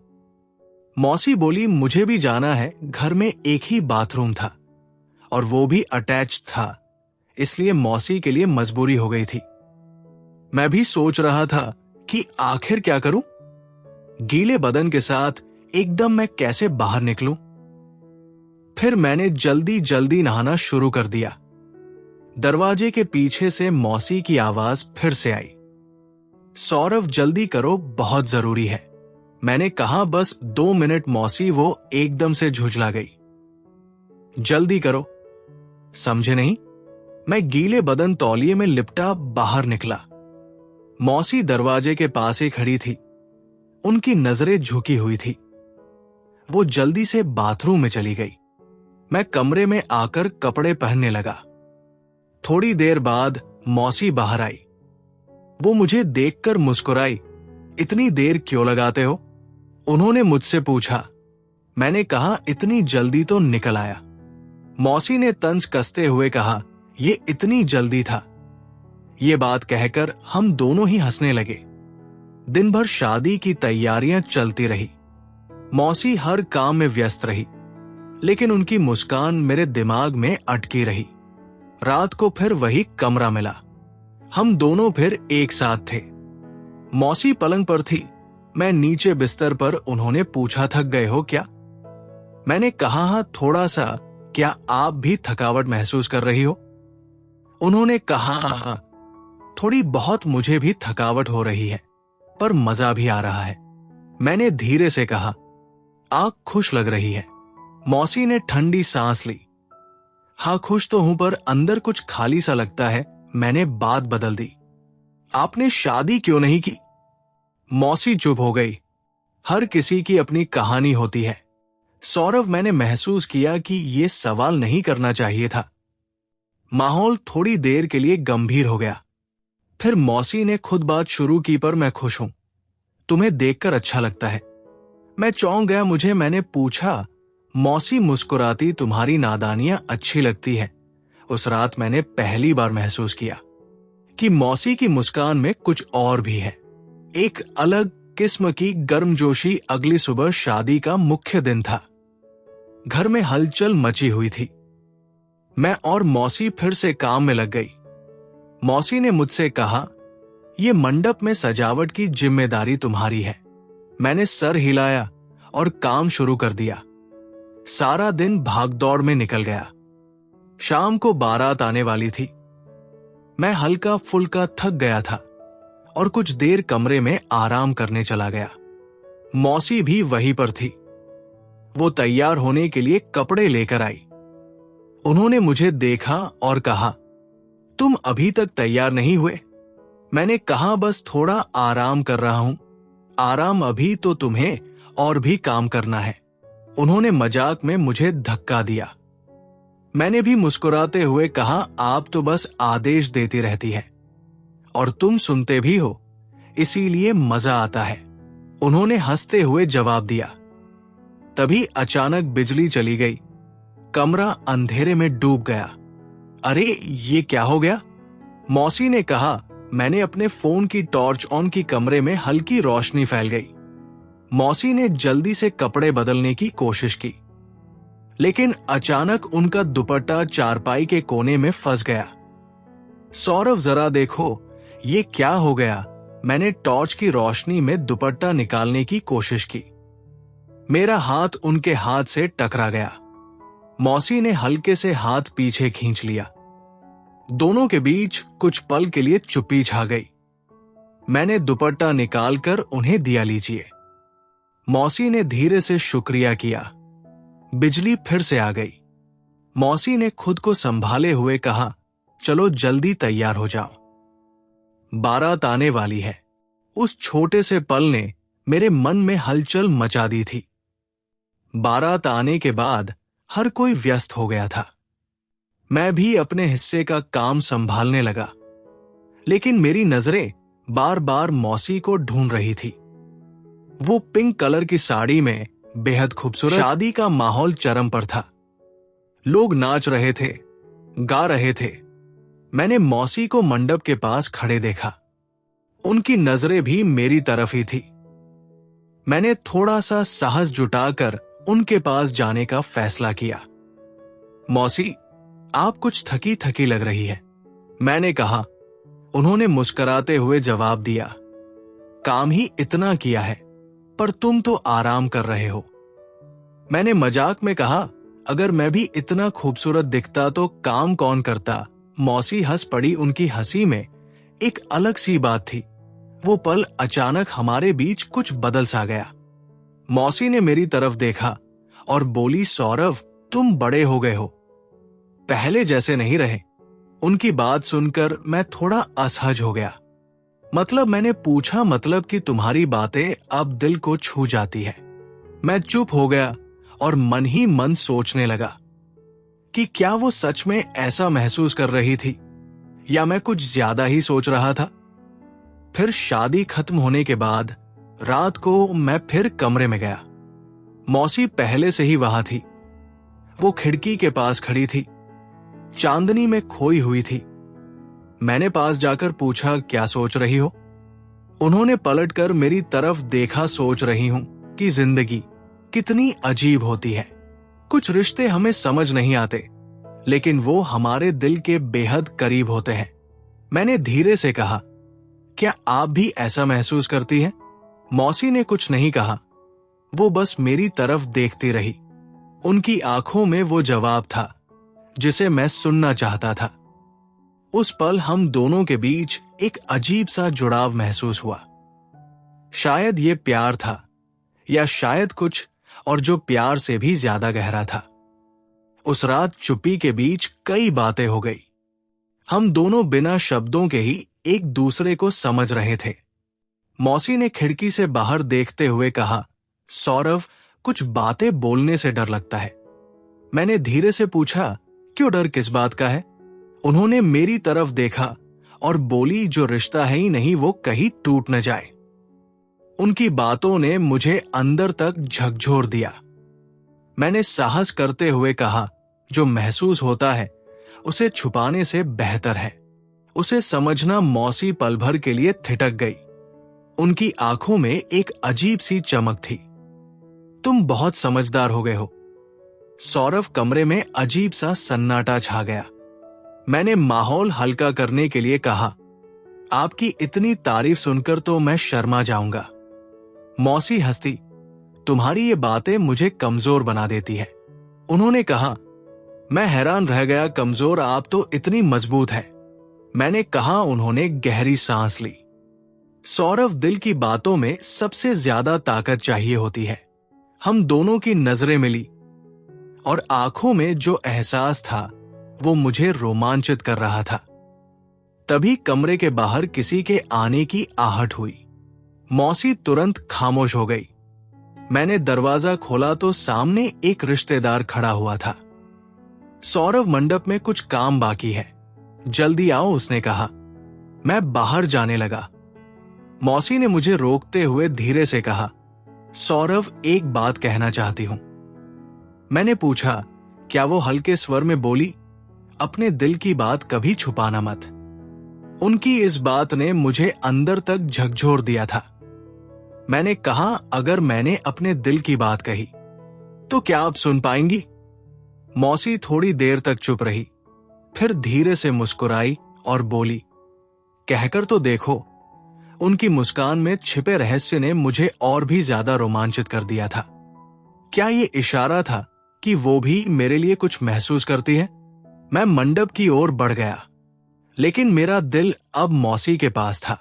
मौसी बोली, मुझे भी जाना है। घर में एक ही बाथरूम था और वो भी अटैच था, इसलिए मौसी के लिए मजबूरी हो गई थी। मैं भी सोच रहा था कि आखिर क्या करूं? गीले बदन के साथ एकदम मैं कैसे बाहर निकलूं? फिर मैंने जल्दी जल्दी नहाना शुरू कर दिया। दरवाजे के पीछे से मौसी की आवाज फिर से आई, सौरभ जल्दी करो, बहुत जरूरी है। मैंने कहा, बस 2 मिनट मौसी। वो एकदम से झुंझला गई। जल्दी करो, समझे नहीं? मैं गीले बदन तौलिए में लिपटा बाहर निकला। मौसी दरवाजे के पास ही खड़ी थी। उनकी नजरें झुकी हुई थी। वो जल्दी से बाथरूम में चली गई। मैं कमरे में आकर कपड़े पहनने लगा। थोड़ी देर बाद मौसी बाहर आई। वो मुझे देखकर मुस्कुराई। इतनी देर क्यों लगाते हो? उन्होंने मुझसे पूछा। मैंने कहा, इतनी जल्दी तो निकल आया। मौसी ने तंज कसते हुए कहा, ये इतनी जल्दी था। ये बात कहकर हम दोनों ही हंसने लगे। दिन भर शादी की तैयारियां चलती रही। मौसी हर काम में व्यस्त रही, लेकिन उनकी मुस्कान मेरे दिमाग में अटकी रही। रात को फिर वही कमरा मिला। हम दोनों फिर एक साथ थे। मौसी पलंग पर थी, मैं नीचे बिस्तर पर। उन्होंने पूछा, थक गए हो क्या? मैंने कहा, हाँ थोड़ा सा। क्या आप भी थकावट महसूस कर रही हो? उन्होंने कहा, हाँ थोड़ी बहुत मुझे भी थकावट हो रही है, पर मजा भी आ रहा है। मैंने धीरे से कहा, आंख खुश लग रही है। मौसी ने ठंडी सांस ली। हाँ खुश तो हूं, पर अंदर कुछ खाली सा लगता है। मैंने बात बदल दी, आपने शादी क्यों नहीं की? मौसी चुप हो गई। हर किसी की अपनी कहानी होती है। सौरभ, मैंने महसूस किया कि यह सवाल नहीं करना चाहिए था। माहौल थोड़ी देर के लिए गंभीर हो गया। फिर मौसी ने खुद बात शुरू की, पर मैं खुश हूं। तुम्हें देखकर अच्छा लगता है। मैं चौंक गया। मैंने पूछा। मौसी मुस्कुराती, तुम्हारी नादानियां अच्छी लगती है। उस रात मैंने पहली बार महसूस किया कि मौसी की मुस्कान में कुछ और भी है। एक अलग किस्म की गर्मजोशी। अगली सुबह शादी का मुख्य दिन था। घर में हलचल मची हुई थी। मैं और मौसी फिर से काम में लग गई। मौसी ने मुझसे कहा, यह मंडप में सजावट की जिम्मेदारी तुम्हारी है। मैंने सर हिलाया और काम शुरू कर दिया। सारा दिन भागदौड़ में निकल गया। शाम को बारात आने वाली थी। मैं हल्का फुल्का थक गया था और कुछ देर कमरे में आराम करने चला गया। मौसी भी वहीं पर थी। वो तैयार होने के लिए कपड़े लेकर आई। उन्होंने मुझे देखा और कहा, तुम अभी तक तैयार नहीं हुए? मैंने कहा, बस थोड़ा आराम कर रहा हूं। आराम अभी तो तुम्हें और भी काम करना है। उन्होंने मजाक में मुझे धक्का दिया। मैंने भी मुस्कुराते हुए कहा, आप तो बस आदेश देती रहती है और तुम सुनते भी हो, इसीलिए मजा आता है। उन्होंने हंसते हुए जवाब दिया। तभी अचानक बिजली चली गई। कमरा अंधेरे में डूब गया। अरे ये क्या हो गया? मौसी ने कहा। मैंने अपने फोन की टॉर्च ऑन की, कमरे में हल्की रोशनी फैल गई। मौसी ने जल्दी से कपड़े बदलने की कोशिश की, लेकिन अचानक उनका दुपट्टा चारपाई के कोने में फंस गया। सौरभ, जरा देखो, ये क्या हो गया? मैंने टॉर्च की रोशनी में दुपट्टा निकालने की कोशिश की। मेरा हाथ उनके हाथ से टकरा गया। मौसी ने हल्के से हाथ पीछे खींच लिया। दोनों के बीच कुछ पल के लिए चुप्पी छा गई। मैंने दुपट्टा निकालकर उन्हें दिया, लीजिए। मौसी ने धीरे से शुक्रिया किया। बिजली फिर से आ गई। मौसी ने खुद को संभाले हुए कहा, चलो जल्दी तैयार हो जाओ, बारात आने वाली है। उस छोटे से पल ने मेरे मन में हलचल मचा दी थी। बारात आने के बाद हर कोई व्यस्त हो गया था। मैं भी अपने हिस्से का काम संभालने लगा, लेकिन मेरी नजरें बार बार मौसी को ढूंढ रही थी। वो पिंक कलर की साड़ी में बेहद खूबसूरत। शादी का माहौल चरम पर था। लोग नाच रहे थे, गा रहे थे। मैंने मौसी को मंडप के पास खड़े देखा। उनकी नजरें भी मेरी तरफ ही थी। मैंने थोड़ा सा साहस जुटाकर उनके पास जाने का फैसला किया। मौसी, आप कुछ थकी थकी लग रही है, मैंने कहा। उन्होंने मुस्कुराते हुए जवाब दिया, काम ही इतना किया है, पर तुम तो आराम कर रहे हो। मैंने मजाक में कहा, अगर मैं भी इतना खूबसूरत दिखता तो काम कौन करता? मौसी हंस पड़ी। उनकी हंसी में एक अलग सी बात थी। वो पल अचानक हमारे बीच कुछ बदल सा गया। मौसी ने मेरी तरफ देखा और बोली, सौरभ, तुम बड़े हो गए हो, पहले जैसे नहीं रहे। उनकी बात सुनकर मैं थोड़ा असहज हो गया। मतलब? मैंने पूछा, मतलब कि तुम्हारी बातें अब दिल को छू जाती है। मैं चुप हो गया और मन ही मन सोचने लगा कि क्या वो सच में ऐसा महसूस कर रही थी या मैं कुछ ज्यादा ही सोच रहा था। फिर शादी खत्म होने के बाद रात को मैं फिर कमरे में गया। मौसी पहले से ही वहां थी। वो खिड़की के पास खड़ी थी, चांदनी में खोई हुई थी। मैंने पास जाकर पूछा, क्या सोच रही हो? उन्होंने पलटकर मेरी तरफ देखा। सोच रही हूं कि जिंदगी कितनी अजीब होती है। कुछ रिश्ते हमें समझ नहीं आते, लेकिन वो हमारे दिल के बेहद करीब होते हैं। मैंने धीरे से कहा, क्या आप भी ऐसा महसूस करती हैं? मौसी ने कुछ नहीं कहा, वो बस मेरी तरफ देखती रही। उनकी आंखों में वो जवाब था जिसे मैं सुनना चाहता था। उस पल हम दोनों के बीच एक अजीब सा जुड़ाव महसूस हुआ। शायद ये प्यार था, या शायद कुछ और जो प्यार से भी ज्यादा गहरा था। उस रात चुप्पी के बीच कई बातें हो गई। हम दोनों बिना शब्दों के ही एक दूसरे को समझ रहे थे। मौसी ने खिड़की से बाहर देखते हुए कहा, सौरव, कुछ बातें बोलने से डर लगता है। मैंने धीरे से पूछा, क्यों डर किस बात का है? उन्होंने मेरी तरफ देखा और बोली, जो रिश्ता है ही नहीं वो कहीं टूट न जाए। उनकी बातों ने मुझे अंदर तक झकझोर दिया। मैंने साहस करते हुए कहा, जो महसूस होता है उसे छुपाने से बेहतर है। उसे समझना। मौसी पल भर के लिए थिटक गई। उनकी आंखों में एक अजीब सी चमक थी। तुम बहुत समझदार हो गए हो। सौरव, कमरे में अजीब सा सन्नाटा छा गया। मैंने माहौल हल्का करने के लिए कहा, आपकी इतनी तारीफ सुनकर तो मैं शर्मा जाऊंगा। मौसी हंसी, तुम्हारी ये बातें मुझे कमजोर बना देती है। उन्होंने कहा, मैं हैरान रह गया, कमजोर? आप तो इतनी मजबूत है। मैंने कहा। उन्होंने गहरी सांस ली। सौरव, दिल की बातों में सबसे ज्यादा ताकत चाहिए होती है। हम दोनों की नजरें मिली और आंखों में जो एहसास था वो मुझे रोमांचित कर रहा था। तभी कमरे के बाहर किसी के आने की आहट हुई। मौसी तुरंत खामोश हो गई। मैंने दरवाजा खोला तो सामने एक रिश्तेदार खड़ा हुआ था। सौरव, मंडप में कुछ काम बाकी है, जल्दी आओ, उसने कहा। मैं बाहर जाने लगा। मौसी ने मुझे रोकते हुए धीरे से कहा, सौरव, एक बात कहना चाहती हूं। मैंने पूछा, क्या? वो हल्के स्वर में बोली, अपने दिल की बात कभी छुपाना मत। उनकी इस बात ने मुझे अंदर तक झकझोर दिया था। मैंने कहा, अगर मैंने अपने दिल की बात कही तो क्या आप सुन पाएंगी? मौसी थोड़ी देर तक चुप रही, फिर धीरे से मुस्कुराई और बोली, कहकर तो देखो। उनकी मुस्कान में छिपे रहस्य ने मुझे और भी ज्यादा रोमांचित कर दिया था। क्या ये इशारा था कि वो भी मेरे लिए कुछ महसूस करती है? मैं मंडप की ओर बढ़ गया, लेकिन मेरा दिल अब मौसी के पास था।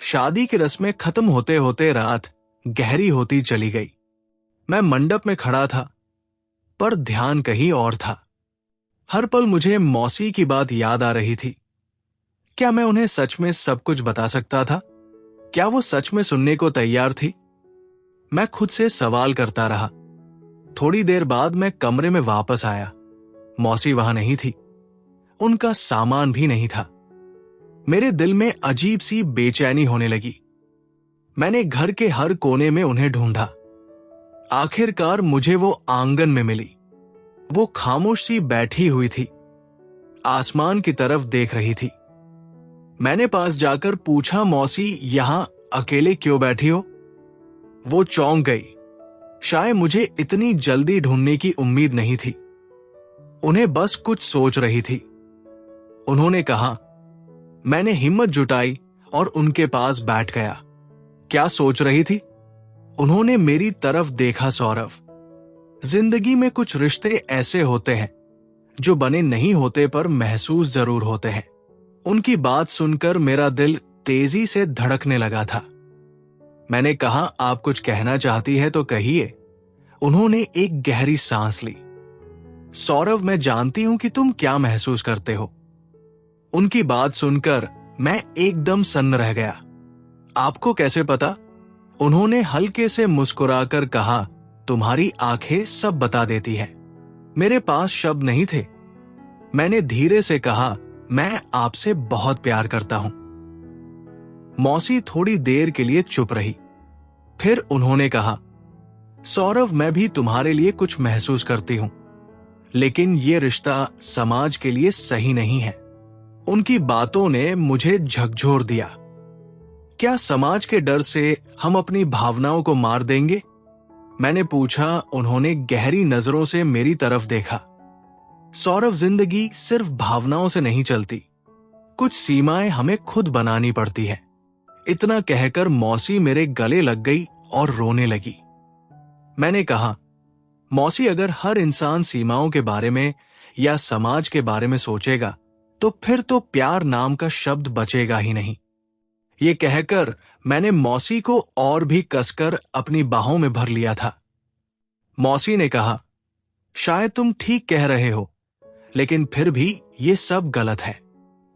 शादी की रस्में खत्म होते होते रात गहरी होती चली गई। मैं मंडप में खड़ा था, पर ध्यान कहीं और था। हर पल मुझे मौसी की बात याद आ रही थी। क्या मैं उन्हें सच में सब कुछ बता सकता था? क्या वो सच में सुनने को तैयार थी? मैं खुद से सवाल करता रहा। थोड़ी देर बाद मैं कमरे में वापस आया। मौसी वहां नहीं थी, उनका सामान भी नहीं था। मेरे दिल में अजीब सी बेचैनी होने लगी। मैंने घर के हर कोने में उन्हें ढूंढा। आखिरकार मुझे वो आंगन में मिली। वो खामोश सी बैठी हुई थी, आसमान की तरफ देख रही थी। मैंने पास जाकर पूछा, मौसी, यहां अकेले क्यों बैठी हो? वो चौंक गई। शायद मुझे इतनी जल्दी ढूंढने की उम्मीद नहीं थी। उन्हें बस कुछ सोच रही थी। उन्होंने कहा। मैंने हिम्मत जुटाई और उनके पास बैठ गया। क्या सोच रही थी? उन्होंने मेरी तरफ देखा। सौरव, जिंदगी में कुछ रिश्ते ऐसे होते हैं जो बने नहीं होते पर महसूस जरूर होते हैं। उनकी बात सुनकर मेरा दिल तेजी से धड़कने लगा था। मैंने कहा, आप कुछ कहना चाहती है तो कहिए। उन्होंने एक गहरी सांस ली। सौरव, मैं जानती हूं कि तुम क्या महसूस करते हो। उनकी बात सुनकर मैं एकदम सन्न रह गया। आपको कैसे पता? उन्होंने हल्के से मुस्कुराकर कहा, तुम्हारी आंखें सब बता देती हैं। मेरे पास शब्द नहीं थे। मैंने धीरे से कहा, मैं आपसे बहुत प्यार करता हूं। मौसी थोड़ी देर के लिए चुप रही। फिर उन्होंने कहा, सौरव, मैं भी तुम्हारे लिए कुछ महसूस करती हूं, लेकिन ये रिश्ता समाज के लिए सही नहीं है। उनकी बातों ने मुझे झकझोर दिया। क्या समाज के डर से हम अपनी भावनाओं को मार देंगे? मैंने पूछा। उन्होंने गहरी नजरों से मेरी तरफ देखा। सौरव, जिंदगी सिर्फ भावनाओं से नहीं चलती, कुछ सीमाएं हमें खुद बनानी पड़ती है। इतना कहकर मौसी मेरे गले लग गई और रोने लगी। मैंने कहा, मौसी, अगर हर इंसान सीमाओं के बारे में या समाज के बारे में सोचेगा तो फिर तो प्यार नाम का शब्द बचेगा ही नहीं। ये कहकर मैंने मौसी को और भी कसकर अपनी बाहों में भर लिया था। मौसी ने कहा, शायद तुम ठीक कह रहे हो, लेकिन फिर भी ये सब गलत है।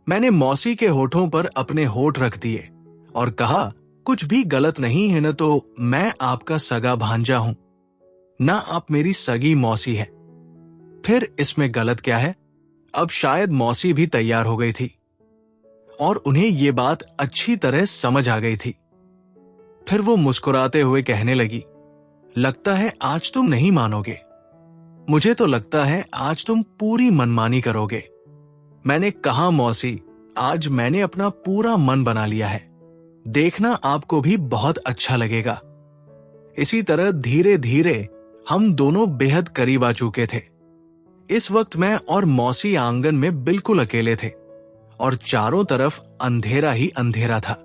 मैंने मौसी के होठों पर अपने होठ रख दिए और कहा, कुछ भी गलत नहीं है न तो मैं आपका सगा भांजा हूं, ना आप मेरी सगी मौसी है। फिर इसमें गलत क्या है? अब शायद मौसी भी तैयार हो गई थी और उन्हें ये बात अच्छी तरह समझ आ गई थी। फिर वो मुस्कुराते हुए कहने लगी, लगता है आज तुम नहीं मानोगे। मुझे तो लगता है आज तुम पूरी मनमानी करोगे। मैंने कहा, मौसी, आज मैंने अपना पूरा मन बना लिया है, देखना आपको भी बहुत अच्छा लगेगा। इसी तरह धीरे धीरे हम दोनों बेहद करीब आ चुके थे। इस वक्त मैं और मौसी आंगन में बिल्कुल अकेले थे और चारों तरफ अंधेरा ही अंधेरा था।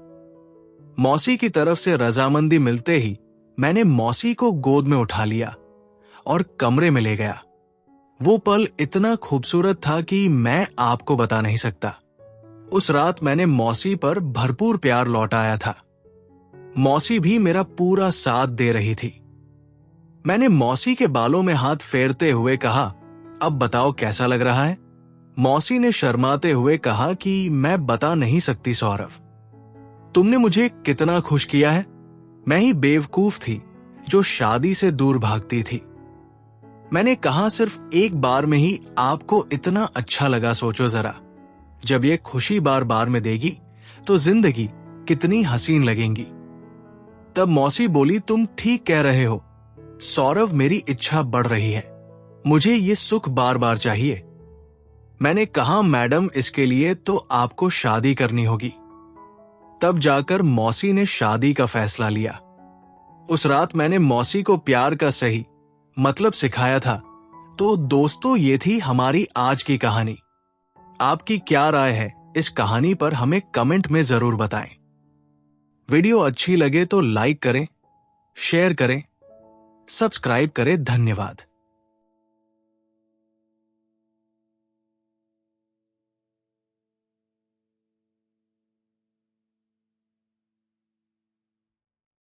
मौसी की तरफ से रजामंदी मिलते ही मैंने मौसी को गोद में उठा लिया और कमरे में ले गया। वो पल इतना खूबसूरत था कि मैं आपको बता नहीं सकता। उस रात मैंने मौसी पर भरपूर प्यार लौटाया था। मौसी भी मेरा पूरा साथ दे रही थी। मैंने मौसी के बालों में हाथ फेरते हुए कहा, अब बताओ कैसा लग रहा है? मौसी ने शर्माते हुए कहा कि मैं बता नहीं सकती सौरव, तुमने मुझे कितना खुश किया है। मैं ही बेवकूफ थी जो शादी से दूर भागती थी। मैंने कहा, सिर्फ एक बार में ही आपको इतना अच्छा लगा, सोचो जरा, जब ये खुशी बार बार में देगी तो जिंदगी कितनी हसीन लगेगी। तब मौसी बोली, तुम ठीक कह रहे हो सौरव, मेरी इच्छा बढ़ रही है, मुझे ये सुख बार बार चाहिए। मैंने कहा, मैडम, इसके लिए तो आपको शादी करनी होगी। तब जाकर मौसी ने शादी का फैसला लिया। उस रात मैंने मौसी को प्यार का सही मतलब सिखाया था। तो दोस्तों, ये थी हमारी आज की कहानी। आपकी क्या राय है इस कहानी पर हमें कमेंट में जरूर बताएं। वीडियो अच्छी लगे तो लाइक करें, शेयर करें, सब्सक्राइब करें। धन्यवाद।